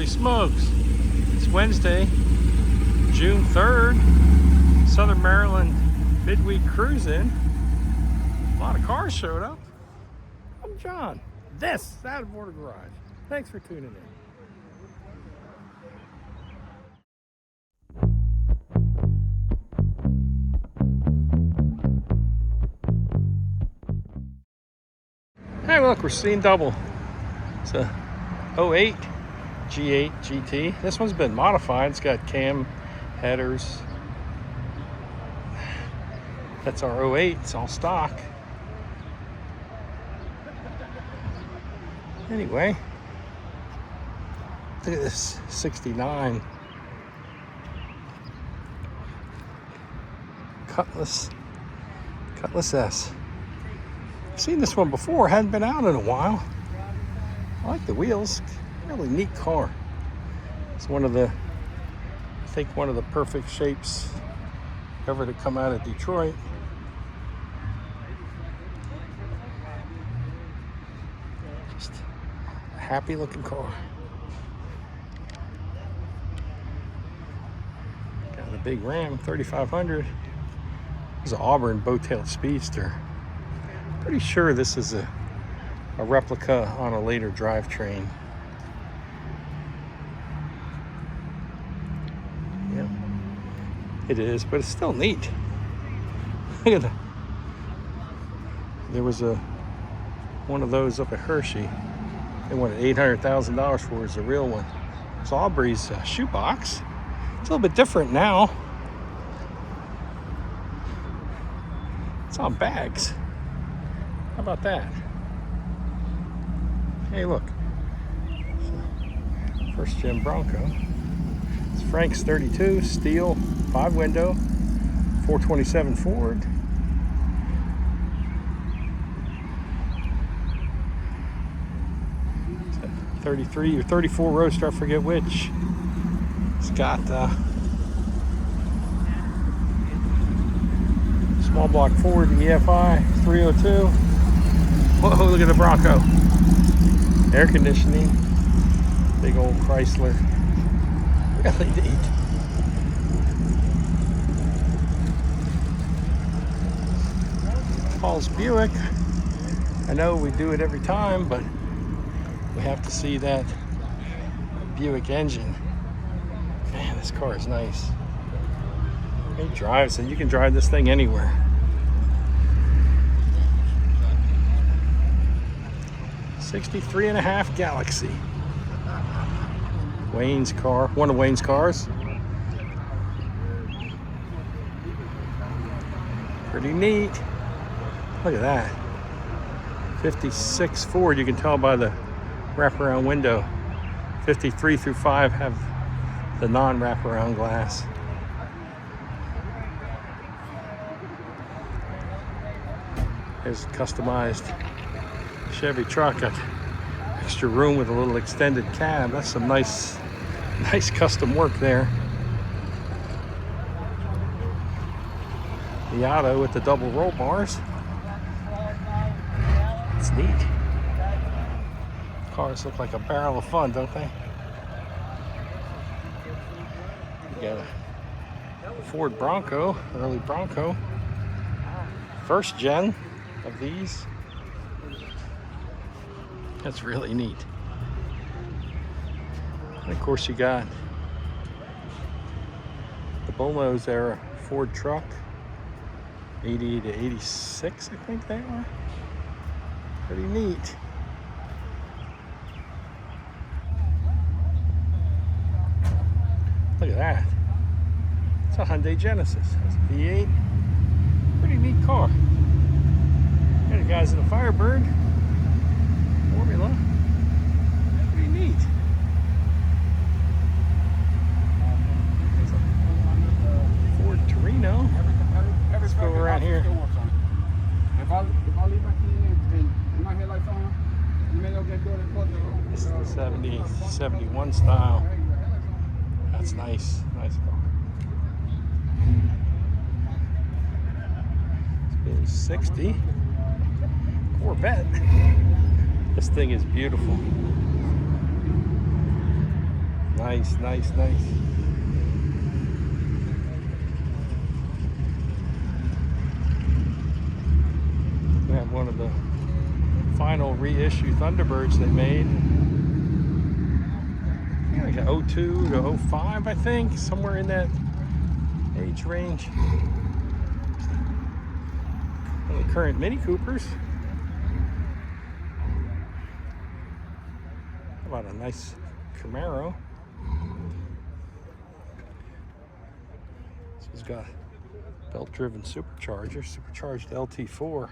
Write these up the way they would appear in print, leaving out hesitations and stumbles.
smokes. It's Wednesday, June 3rd, Southern Maryland Midweek cruising. A lot of cars showed up. I'm John. This is Out of Order Garage. Thanks for tuning in. Hey, look, we're seeing double. It's a 08 G8 GT. This one's been modified. It's got cam headers. That's our 08. It's all stock. Anyway, look at this 69 Cutlass S. I've seen this one before, hadn't been out in a while. I like the wheels, really neat car. It's one of the, I think one of the perfect shapes ever to come out of Detroit. Just a happy looking car. Got a big Ram 3500. It's an Auburn bow-tailed speedster. Pretty sure this is a replica on a later drivetrain. Yeah, it is, but it's still neat. Look at that. There was one of those up at Hershey. They wanted $800,000 for it as a real one. It's Aubrey's shoebox. It's a little bit different now. It's on bags. How about that? Hey, look. First gen Bronco. It's Frank's 32, steel, 5-window, 427 Ford. It's a 33 or 34 Roadster, I forget which. It's got small block Ford EFI 302. Whoa, look at the Bronco. Air conditioning. Big old Chrysler. Really neat. Paul's Buick. I know we do it every time, but we have to see that Buick engine. Man, this car is nice. It drives, and you can drive this thing anywhere. '63.5 Galaxy. Wayne's car, one of Wayne's cars. Pretty neat. Look at that. 56 Ford, you can tell by the wraparound window. 53 through 5 have the non-wraparound glass. There's customized Chevy truck, got extra room with a little extended cab. That's some nice custom work there. The Auto with the double roll bars. It's neat. Cars look like a barrel of fun, don't they? You got a Ford Bronco, early Bronco. First gen of these. That's really neat. And of course you got the Bullnose era Ford truck. 80 to 86, I think they are. Pretty neat. Look at that. It's a Hyundai Genesis. It's a V8. Pretty neat car. Here the guys in the Firebird. Formula. Pretty neat. There's a Ford Torino. Let's go around here. This is the 70, 71 style. That's nice. Nice car. It's been 60. Corvette. This thing is beautiful. Nice, nice, nice. We have one of the final reissue Thunderbirds they made. Like a 02 to 05, I think, somewhere in that age range. One of the current Mini Coopers. How about a nice Camaro? This has got belt-driven supercharger, supercharged LT4,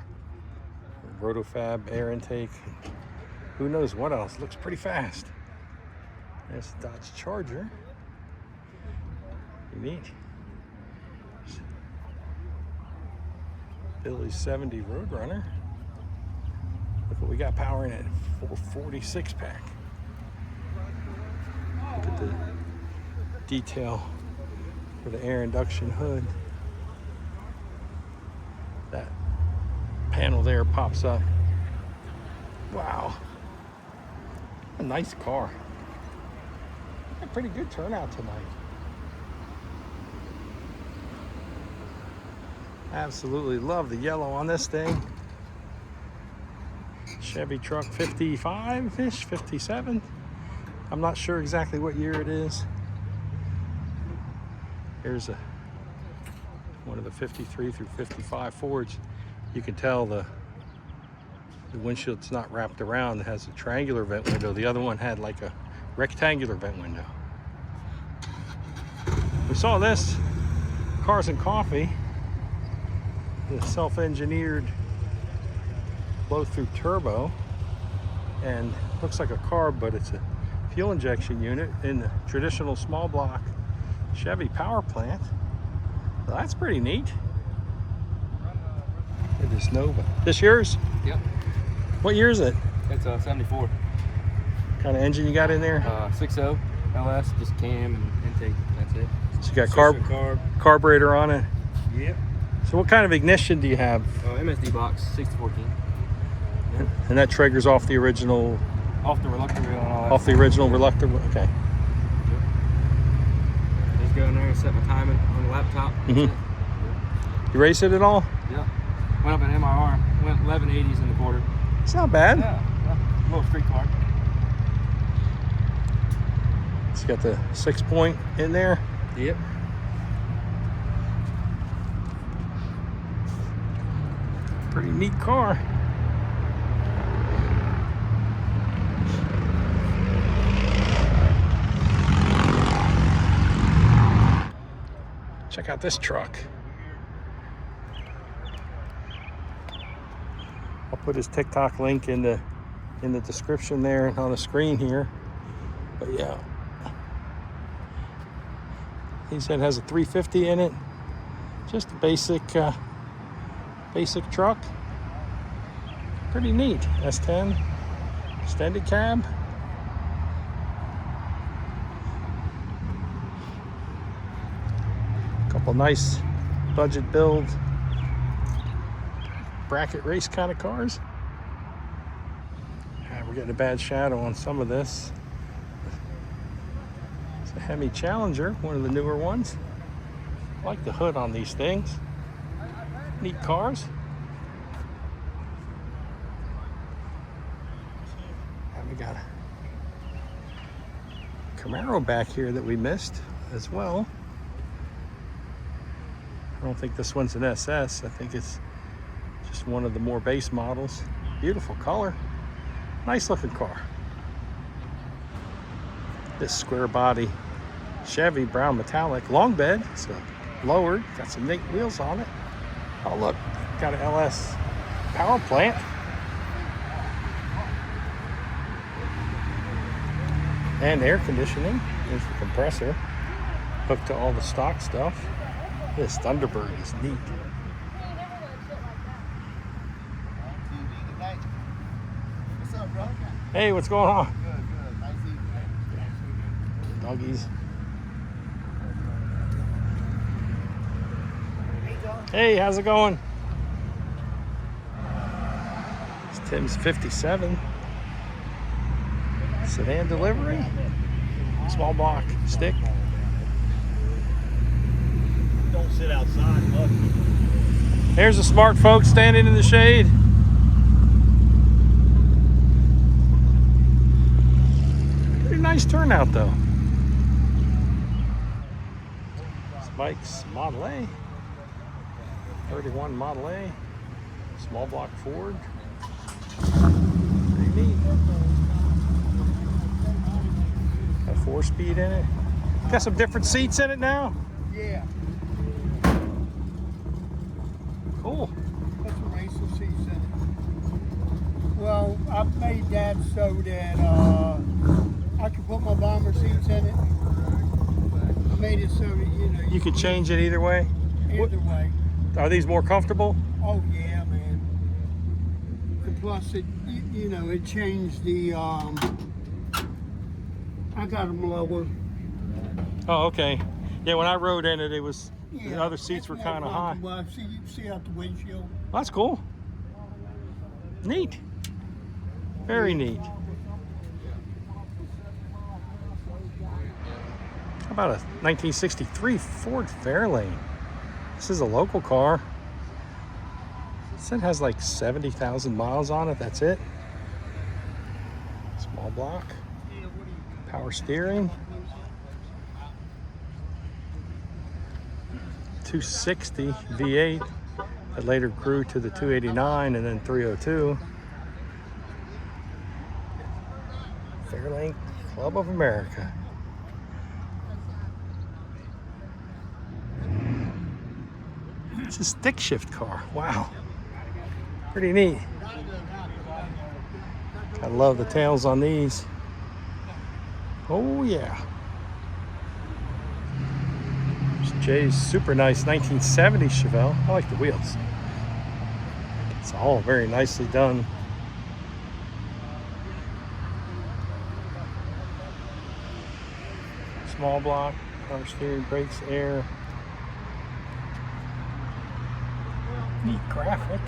rotofab air intake. Who knows what else? Looks pretty fast. There's the Dodge Charger. Neat. Billy's 70 Roadrunner. Look what we got powering it. 446 pack. Look at the detail for the air induction hood. That panel there pops up. Wow. A nice car. A pretty good turnout tonight. Absolutely love the yellow on this thing. Chevy truck 55-ish, 57. I'm not sure exactly what year it is. Here's one of the 53 through 55 Fords. You can tell the windshield's not wrapped around. It has a triangular vent window. The other one had like a rectangular vent window. We saw this Cars and Coffee, the self-engineered blow-through turbo, and looks like a carb, but it's a fuel injection unit in the traditional small block Chevy power plant. Well, that's pretty neat. Look at this Nova. This yours? Yep. What year is it? It's a 74. What kind of engine you got in there? 6.0 LS, just cam and intake. That's it. So you got carb. carburetor on it? Yep. So what kind of ignition do you have? MSD box, 6014. Yep. And that triggers off the original... Off the reluctor wheel and all that. Off the original reluctor, okay. Yep. Just go in there and set my timing on the laptop. Mm-hmm. Yep. You race it at all? Yep. Went up an MIR, went 1180s in the quarter. It's not bad. Yeah. Little street car. It's got the 6-point in there. Yep. Pretty neat car. Check out this truck. I'll put his TikTok link in the description there and on the screen here. But yeah, he said it has a 350 in it. Just a basic truck. Pretty neat. S10 extended cab. Couple nice budget build bracket race kind of cars. We're getting a bad shadow on some of this. It's a Hemi Challenger, one of the newer ones. I like the hood on these things. Neat cars. And we got a Camaro back here that we missed as well. I don't think this one's an SS. I think it's just one of the more base models. Beautiful color. Nice looking car. This square body Chevy brown metallic long bed. So lowered. Got some neat wheels on it. Oh look, got an LS power plant. And air conditioning. There's the compressor. Hooked to all the stock stuff. This Thunderbird is neat. What's up, bro? Hey, what's going on? Good. Nice evening. Doggies. Hey, John. Hey, how's it going? It's Tim's 57. Sedan delivery. Small block stick. Don't sit outside. Look. There's the smart folks standing in the shade. Pretty nice turnout though. Mike's Model A, 31 Model A, small block Ford. Pretty neat. Got a 4-speed in it. Got some different seats in it now. Yeah, Cool. put some racing seats in it. Well, I made that so that I could put my bomber seats in it. I made it so that, you know, You could change it either way. either way. Are these more comfortable? Oh yeah, man. And plus, it you know, it changed the. I got them lower. Oh, okay. Yeah, when I rode in it, it was the Yeah, other seats it's were more kind of high. comfortable. See, you can see out the windshield. That's cool. Neat. Very neat. How about a 1963 Ford Fairlane? This is a local car. It has like 70,000 miles on it. That's it. Small block. Power steering. 260 V8 that later grew to the 289 and then 302. Fairlane Club of America. It's a stick shift car. Wow. Pretty neat. I love the tails on these. Oh yeah. There's Jay's super nice 1970 Chevelle. I like the wheels. It's all very nicely done. Small block, power steering, brakes, air. Neat graphic.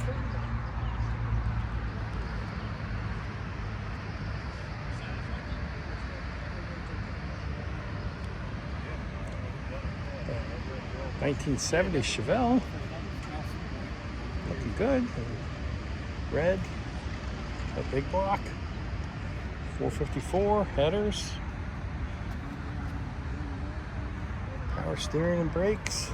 The 1970 Chevelle. Looking good. Red. A big block. 454 headers. Power steering and brakes.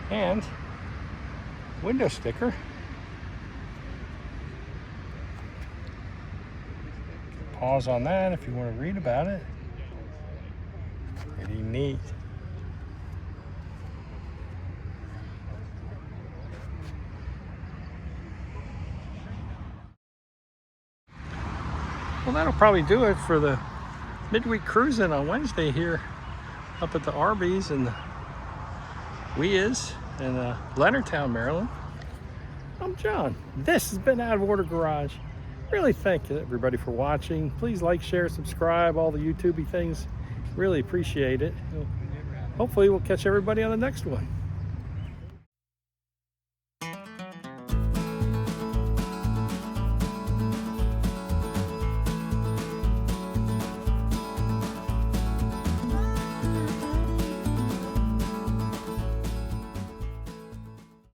And window sticker. Pause on that if you want to read about it. Pretty neat. Well, that'll probably do it for the midweek cruising on Wednesday here up at the Arby's and the Weas in Leonardtown, Maryland. I'm John. This has been Out of Order Garage. Really thank you everybody for watching. Please like, share, subscribe, all the YouTubey things. Really appreciate it. Hopefully we'll catch everybody on the next one.